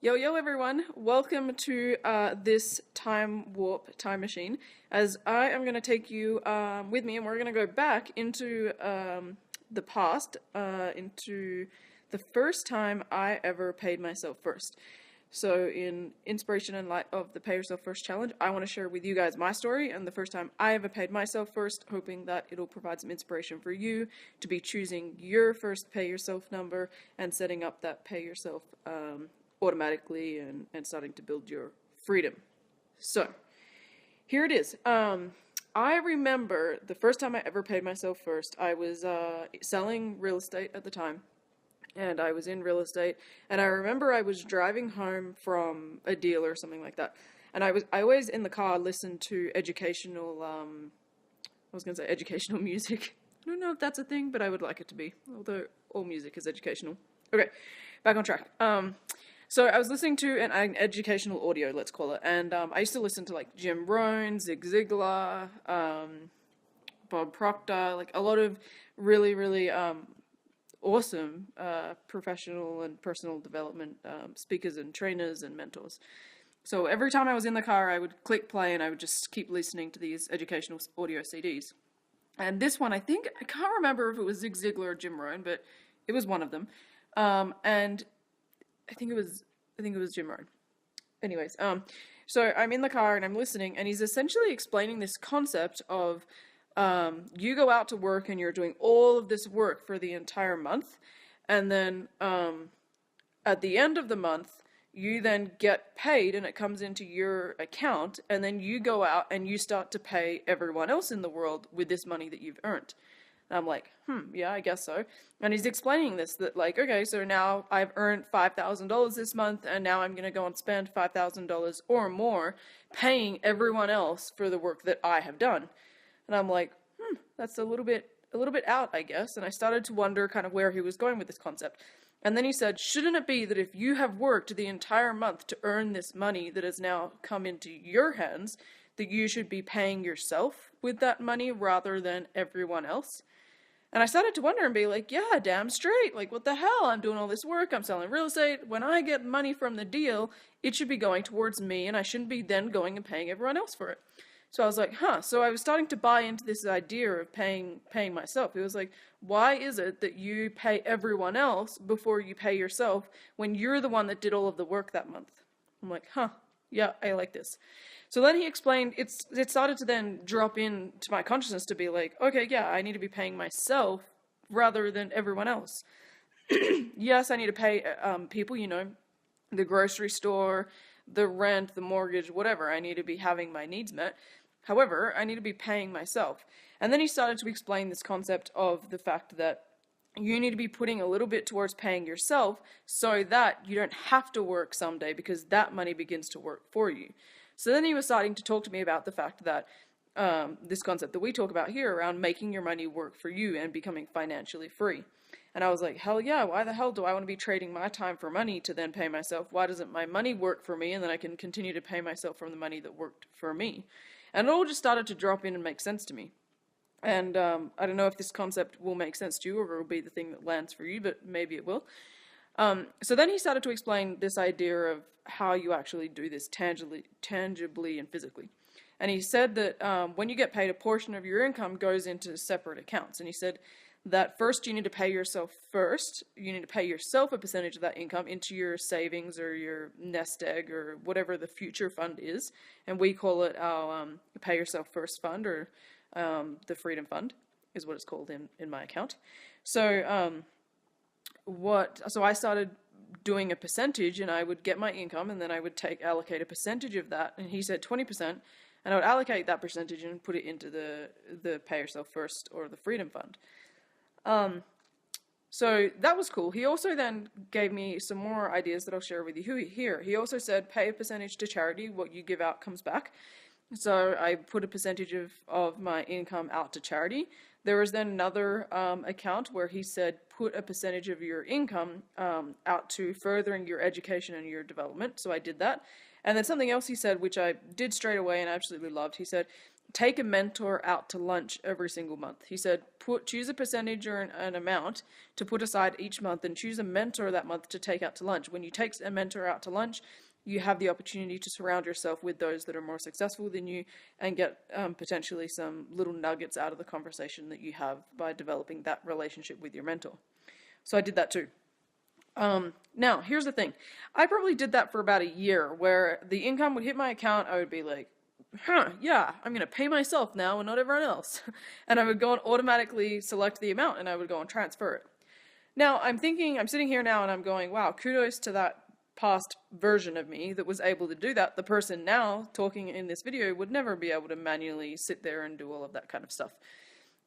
Yo everyone, welcome to this time warp time machine, as I am going to take you with me and we're going to go back into the past, into the first time I ever paid myself first. So in inspiration and light of the Pay Yourself First challenge, I want to share with you guys my story and the first time I ever paid myself first, hoping that it'll provide some inspiration for you to be choosing your first Pay Yourself number and setting up that Pay Yourself automatically and starting to build your freedom. So here it is. I remember the first time I ever paid myself first. I was selling real estate at the time, and I was in real estate, and I remember I was driving home from a deal or something like that, and I always in the car listened to educational educational music. I don't know if that's a thing, but I would like it to be, although all music is educational. Okay, back on track. So I was listening to an educational audio, let's call it, and I used to listen to like Jim Rohn, Zig Ziglar, Bob Proctor, like a lot of really awesome professional and personal development speakers and trainers and mentors. So every time I was in the car, I would click play and I would just keep listening to these educational audio CDs. And this one, I can't remember if it was Zig Ziglar or Jim Rohn, but it was one of them. And I think it was Jim Rohn. Anyways, so I'm in the car and I'm listening, and he's essentially explaining this concept of you go out to work and you're doing all of this work for the entire month, and then at the end of the month, you then get paid and it comes into your account, and then you go out and you start to pay everyone else in the world with this money that you've earned. And I'm like, yeah, I guess so. And he's explaining this, that like, okay, so now I've earned $5,000 this month, and now I'm going to go and spend $5,000 or more paying everyone else for the work that I have done. And I'm like, that's a little bit out, I guess. And I started to wonder kind of where he was going with this concept. And then he said, shouldn't it be that if you have worked the entire month to earn this money that has now come into your hands, that you should be paying yourself with that money rather than everyone else? And I started to wonder and be like, yeah, damn straight. Like, what the hell? I'm doing all this work. I'm selling real estate. When I get money from the deal, it should be going towards me, and I shouldn't be then going and paying everyone else for it. So I was like, So I was starting to buy into this idea of paying myself. It was like, why is it that you pay everyone else before you pay yourself when you're the one that did all of the work that month? I'm like, yeah, I like this. So then he explained, it started to then drop into my consciousness to be like, okay, yeah, I need to be paying myself rather than everyone else. Yes, I need to pay people, the grocery store, the rent, the mortgage, whatever. I need to be having my needs met. However, I need to be paying myself. And then he started to explain this concept of the fact that you need to be putting a little bit towards paying yourself so that you don't have to work someday, because that money begins to work for you. So then he was starting to talk to me about the fact that this concept that we talk about here around making your money work for you and becoming financially free. And I was like, hell yeah, why the hell do I want to be trading my time for money to then pay myself? Why doesn't my money work for me, and then I can continue to pay myself from the money that worked for me? And it all just started to drop in and make sense to me. And I don't know if this concept will make sense to you or it will be the thing that lands for you, but maybe it will. So then he started to explain this idea of how you actually do this tangibly and physically. And he said that when you get paid, a portion of your income goes into separate accounts. And he said that first you need to pay yourself first. You need to pay yourself a percentage of that income into your savings or your nest egg or whatever the future fund is. And we call it our Pay Yourself First Fund, or the Freedom Fund is what it's called in my account. So so I started doing a percentage, and I would get my income, and then I would allocate a percentage of that, and he said 20%, and I would allocate that percentage and put it into the Pay Yourself First or the Freedom Fund. So that was cool. He also then gave me some more ideas that I'll share with you here. He also said pay a percentage to charity. What you give out comes back. So I put a percentage of my income out to charity. There was then another account where he said put a percentage of your income out to furthering your education and your development. So I did that. And then something else he said, which I did straight away and I absolutely loved. He said, take a mentor out to lunch every single month. He said, choose a percentage or an amount to put aside each month and choose a mentor that month to take out to lunch. When you take a mentor out to lunch, you have the opportunity to surround yourself with those that are more successful than you and get potentially some little nuggets out of the conversation that you have by developing that relationship with your mentor. So I did that too. Now, here's the thing. I probably did that for about a year, where the income would hit my account. I would be like, yeah, I'm going to pay myself now and not everyone else. And I would go and automatically select the amount and I would go and transfer it. Now, I'm sitting here now and I'm going, wow, kudos to that past version of me that was able to do that. The person now talking in this video would never be able to manually sit there and do all of that kind of stuff.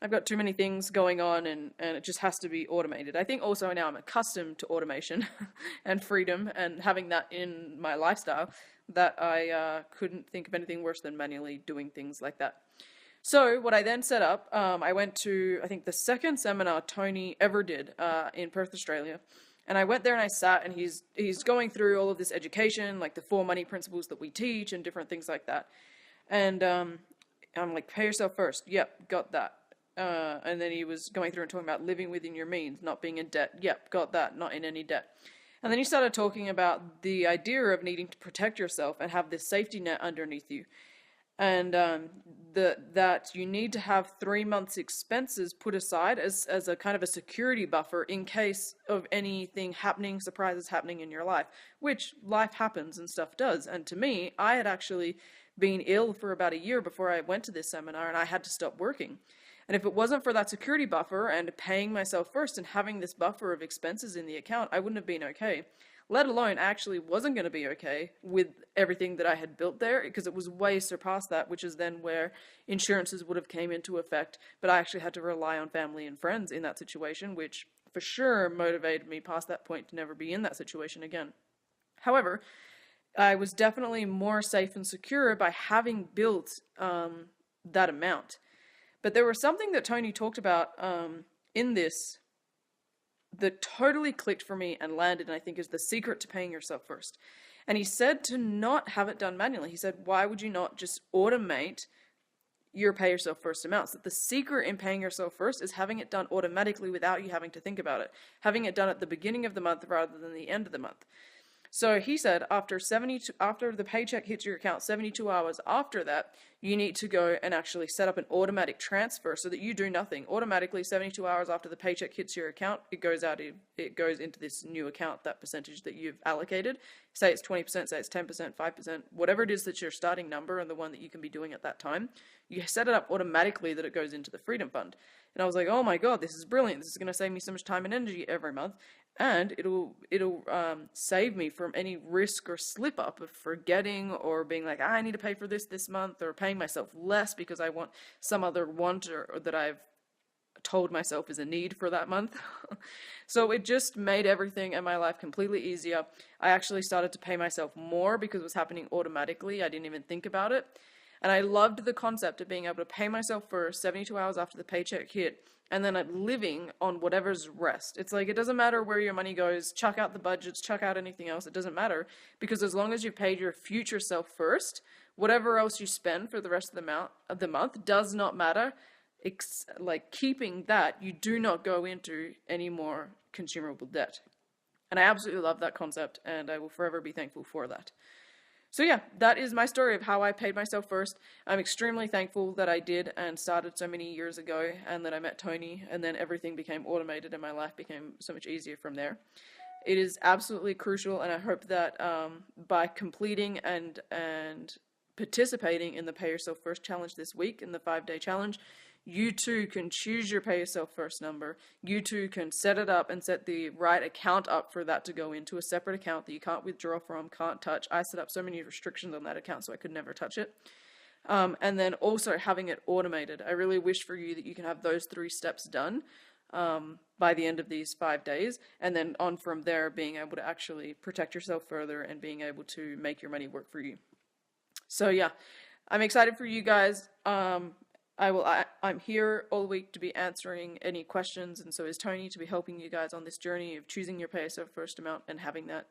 I've got too many things going on and it just has to be automated. I think also now I'm accustomed to automation and freedom and having that in my lifestyle that I couldn't think of anything worse than manually doing things like that. So what I then set up, I went to, I think, the second seminar Tony ever did in Perth, Australia. And I went there and I sat, and he's going through all of this education, like the 4 money principles that we teach and different things like that. And I'm like, pay yourself first. Yep, got that. And then he was going through and talking about living within your means, not being in debt. Yep, got that, not in any debt. And then he started talking about the idea of needing to protect yourself and have this safety net underneath you. And that you need to have 3 months' expenses put aside as a kind of a security buffer in case of anything happening, surprises happening in your life, which life happens and stuff does. And to me, I had actually been ill for about a year before I went to this seminar, and I had to stop working. And if it wasn't for that security buffer and paying myself first and having this buffer of expenses in the account, I wouldn't have been okay. Let alone I actually wasn't going to be okay with everything that I had built there, because it was way surpassed that, which is then where insurances would have came into effect. But I actually had to rely on family and friends in that situation, which for sure motivated me past that point to never be in that situation again. However, I was definitely more safe and secure by having built that amount. But there was something that Tony talked about in this that totally clicked for me and landed, and I think is the secret to paying yourself first. And he said to not have it done manually. He said, why would you not just automate your pay yourself first amounts? That the secret in paying yourself first is having it done automatically without you having to think about it. Having it done at the beginning of the month rather than the end of the month. So he said after the paycheck hits your account, 72 hours after that, you need to go and actually set up an automatic transfer so that you do nothing. Automatically, 72 hours after the paycheck hits your account, it goes into this new account, that percentage that you've allocated. Say it's 20%, say it's 10%, 5%, whatever it is that's your starting number and the one that you can be doing at that time. You set it up automatically that it goes into the Freedom Fund. And I was like, oh my God, this is brilliant. This is going to save me so much time and energy every month. And it'll save me from any risk or slip up of forgetting or being like, I need to pay for this month, or paying myself less because I want some other want or that I've told myself is a need for that month. So it just made everything in my life completely easier. I actually started to pay myself more because it was happening automatically. I didn't even think about it. And I loved the concept of being able to pay myself first 72 hours after the paycheck hit, and then living on whatever's rest. It's like, it doesn't matter where your money goes, chuck out the budgets, chuck out anything else, it doesn't matter, because as long as you've paid your future self first, whatever else you spend for the rest of the month does not matter. Like, keeping that, you do not go into any more consumable debt. And I absolutely love that concept, and I will forever be thankful for that. So yeah, that is my story of how I paid myself first. I'm extremely thankful that I did and started so many years ago, and that I met Tony, and then everything became automated and my life became so much easier from there. It is absolutely crucial, and I hope that by completing and participating in the Pay Yourself First challenge this week, in the 5-day challenge, you too can choose your Pay Yourself First number. You too can set it up and set the right account up for that to go into a separate account that you can't withdraw from, can't touch. I set up so many restrictions on that account so I could never touch it. And then also having it automated. I really wish for you that you can have those 3 steps done by the end of these 5 days, and then on from there being able to actually protect yourself further and being able to make your money work for you. So yeah, I'm excited for you guys. I'm here all week to be answering any questions, and so is Tony, to be helping you guys on this journey of choosing your Pay Yourself First amount and having that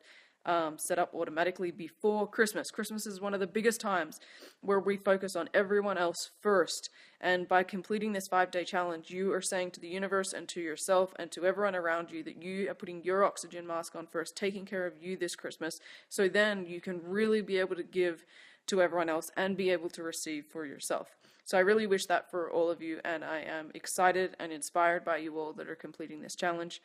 set up automatically before Christmas. Christmas is one of the biggest times where we focus on everyone else first. And by completing this 5-day challenge, you are saying to the universe and to yourself and to everyone around you that you are putting your oxygen mask on first, taking care of you this Christmas. So then you can really be able to give to everyone else and be able to receive for yourself. So I really wish that for all of you, and I am excited and inspired by you all that are completing this challenge.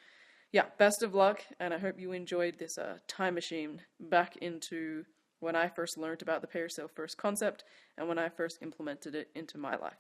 Yeah, best of luck, and I hope you enjoyed this time machine back into when I first learned about the pay yourself first concept and when I first implemented it into my life.